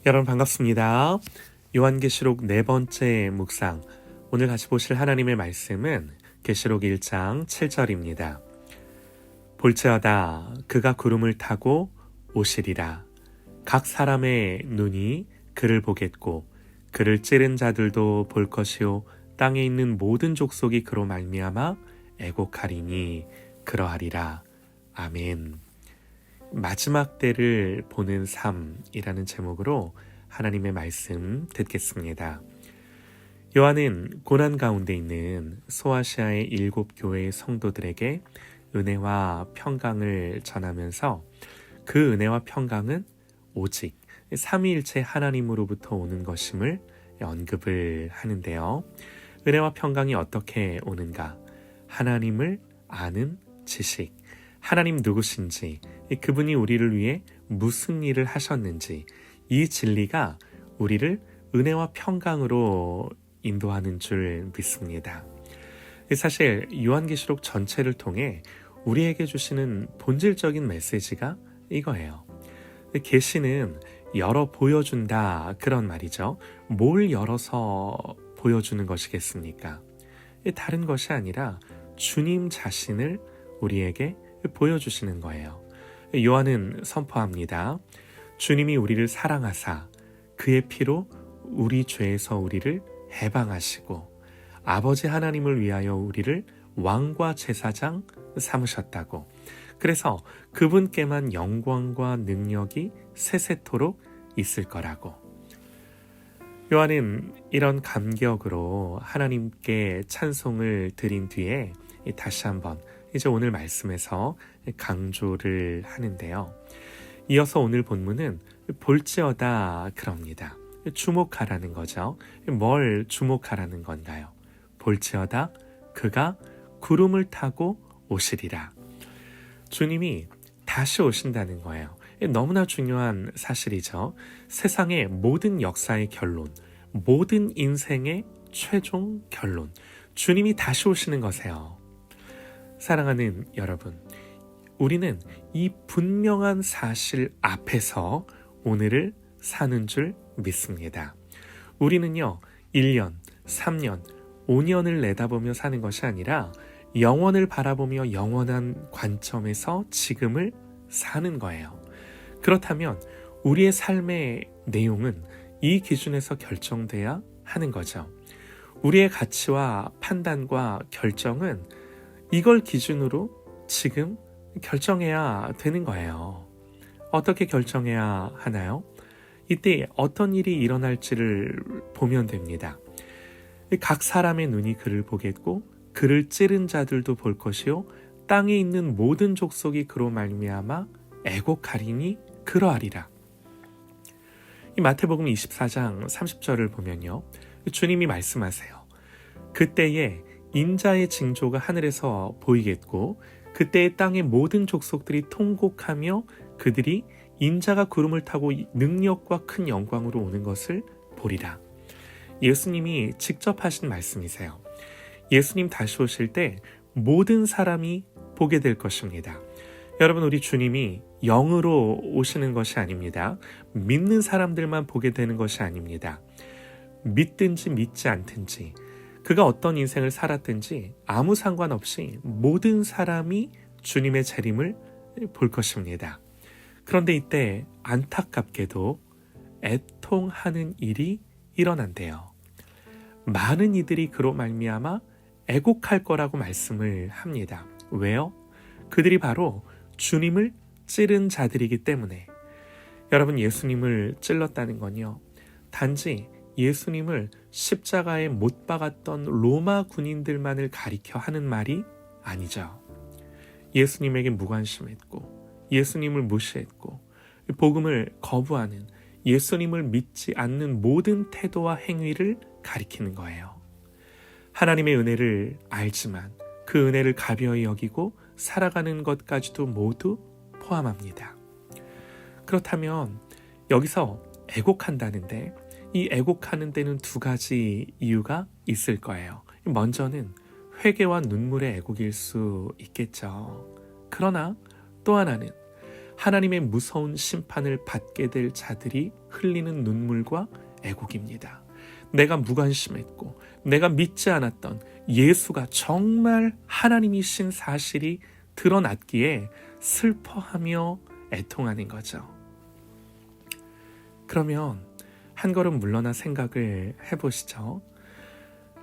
여러분 반갑습니다. 요한계시록 네 번째 묵상, 오늘 같이 보실 하나님의 말씀은 계시록 1장 7절입니다. 볼지어다 그가 구름을 타고 오시리라. 각 사람의 눈이 그를 보겠고 그를 찌른 자들도 볼 것이요 땅에 있는 모든 족속이 그로 말미암아 애곡하리니 그러하리라. 아멘. 마지막 때를 보는 삶이라는 제목으로 하나님의 말씀 듣겠습니다. 요한은 고난 가운데 있는 소아시아의 7 교회의 성도들에게 은혜와 평강을 전하면서 그 은혜와 평강은 오직 삼위일체 하나님으로부터 오는 것임을 언급을 하는데요. 은혜와 평강이 어떻게 오는가? 하나님을 아는 지식, 하나님 누구신지, 그분이 우리를 위해 무슨 일을 하셨는지, 이 진리가 우리를 은혜와 평강으로 인도하는 줄 믿습니다. 사실 요한계시록 전체를 통해 우리에게 주시는 본질적인 메시지가 이거예요. 계시는 열어 보여준다, 그런 말이죠. 뭘 열어서 보여주는 것이겠습니까? 다른 것이 아니라 주님 자신을 우리에게 보여주시는 거예요. 요한은 선포합니다. 주님이 우리를 사랑하사 그의 피로 우리 죄에서 우리를 해방하시고 아버지 하나님을 위하여 우리를 왕과 제사장 삼으셨다고. 그래서 그분께만 영광과 능력이 세세토록 있을 거라고. 요한은 이런 감격으로 하나님께 찬송을 드린 뒤에 다시 한번 이제 오늘 말씀에서 강조를 하는데요. 이어서 오늘 본문은 볼지어다 그럽니다. 주목하라는 거죠. 뭘 주목하라는 건가요? 볼지어다 그가 구름을 타고 오시리라. 주님이 다시 오신다는 거예요. 너무나 중요한 사실이죠. 세상의 모든 역사의 결론, 모든 인생의 최종 결론, 주님이 다시 오시는 것이에요. 사랑하는 여러분, 우리는 이 분명한 사실 앞에서 오늘을 사는 줄 믿습니다. 우리는요, 1년, 3년, 5년을 내다보며 사는 것이 아니라 영원을 바라보며 영원한 관점에서 지금을 사는 거예요. 그렇다면 우리의 삶의 내용은 이 기준에서 결정돼야 하는 거죠. 우리의 가치와 판단과 결정은 이걸 기준으로 지금 결정해야 되는 거예요. 어떻게 결정해야 하나요? 이때 어떤 일이 일어날지를 보면 됩니다. 각 사람의 눈이 그를 보겠고 그를 찌른 자들도 볼 것이요 땅에 있는 모든 족속이 그로 말미암아 애곡하리니 그러하리라. 이 마태복음 24장 30절을 보면요, 주님이 말씀하세요. 그때에 인자의 징조가 하늘에서 보이겠고 그때의 땅의 모든 족속들이 통곡하며 그들이 인자가 구름을 타고 능력과 큰 영광으로 오는 것을 보리라. 예수님이 직접 하신 말씀이세요. 예수님 다시 오실 때 모든 사람이 보게 될 것입니다. 여러분, 우리 주님이 영으로 오시는 것이 아닙니다. 믿는 사람들만 보게 되는 것이 아닙니다. 믿든지 믿지 않든지, 그가 어떤 인생을 살았든지 아무 상관없이 모든 사람이 주님의 재림을 볼 것입니다. 그런데 이때 안타깝게도 애통하는 일이 일어난대요. 많은 이들이 그로 말미암아 애곡할 거라고 말씀을 합니다. 왜요? 그들이 바로 주님을 찌른 자들이기 때문에. 여러분, 예수님을 찔렀다는 건요, 단지 예수님을 십자가에 못 박았던 로마 군인들만을 가리켜 하는 말이 아니죠. 예수님에게 무관심했고 예수님을 무시했고 복음을 거부하는, 예수님을 믿지 않는 모든 태도와 행위를 가리키는 거예요. 하나님의 은혜를 알지만 그 은혜를 가벼이 여기고 살아가는 것까지도 모두 포함합니다. 그렇다면 여기서 애곡한다는데, 이 애곡하는 데는 2가지 이유가 있을 거예요. 먼저는 회개와 눈물의 애곡일 수 있겠죠. 그러나 또 하나는 하나님의 무서운 심판을 받게 될 자들이 흘리는 눈물과 애곡입니다. 내가 무관심했고 내가 믿지 않았던 예수가 정말 하나님이신 사실이 드러났기에 슬퍼하며 애통하는 거죠. 그러면 한 걸음 물러나 생각을 해보시죠.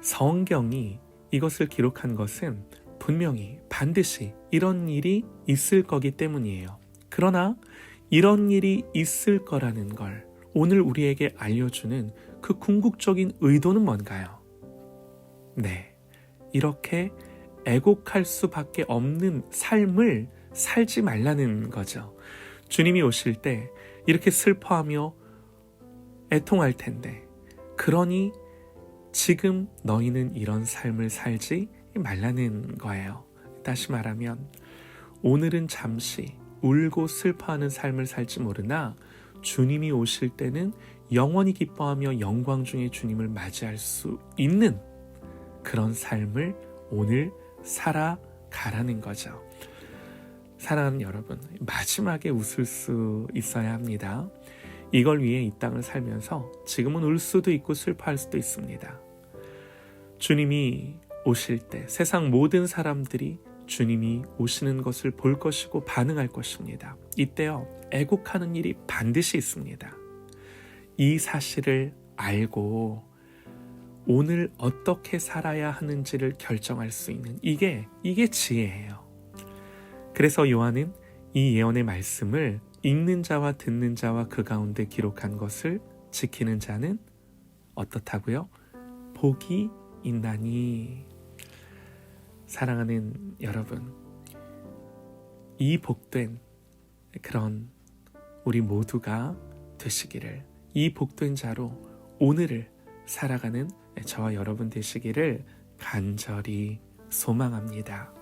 성경이 이것을 기록한 것은 분명히 반드시 이런 일이 있을 거기 때문이에요. 그러나 이런 일이 있을 거라는 걸 오늘 우리에게 알려주는 그 궁극적인 의도는 뭔가요? 네, 이렇게 애곡할 수밖에 없는 삶을 살지 말라는 거죠. 주님이 오실 때 이렇게 슬퍼하며 애통할 텐데, 그러니 지금 너희는 이런 삶을 살지 말라는 거예요. 다시 말하면 오늘은 잠시 울고 슬퍼하는 삶을 살지 모르나 주님이 오실 때는 영원히 기뻐하며 영광 중에 주님을 맞이할 수 있는 그런 삶을 오늘 살아가라는 거죠. 사랑하는 여러분, 마지막에 웃을 수 있어야 합니다. 이걸 위해 이 땅을 살면서 지금은 울 수도 있고 슬퍼할 수도 있습니다. 주님이 오실 때 세상 모든 사람들이 주님이 오시는 것을 볼 것이고 반응할 것입니다. 이때요, 애곡하는 일이 반드시 있습니다. 이 사실을 알고 오늘 어떻게 살아야 하는지를 결정할 수 있는 이게 지혜예요. 그래서 요한은 이 예언의 말씀을 읽는 자와 듣는 자와 그 가운데 기록한 것을 지키는 자는 어떻다고요? 복이 있나니. 사랑하는 여러분, 이 복된 그런 우리 모두가 되시기를, 이 복된 자로 오늘을 살아가는 저와 여러분 되시기를 간절히 소망합니다.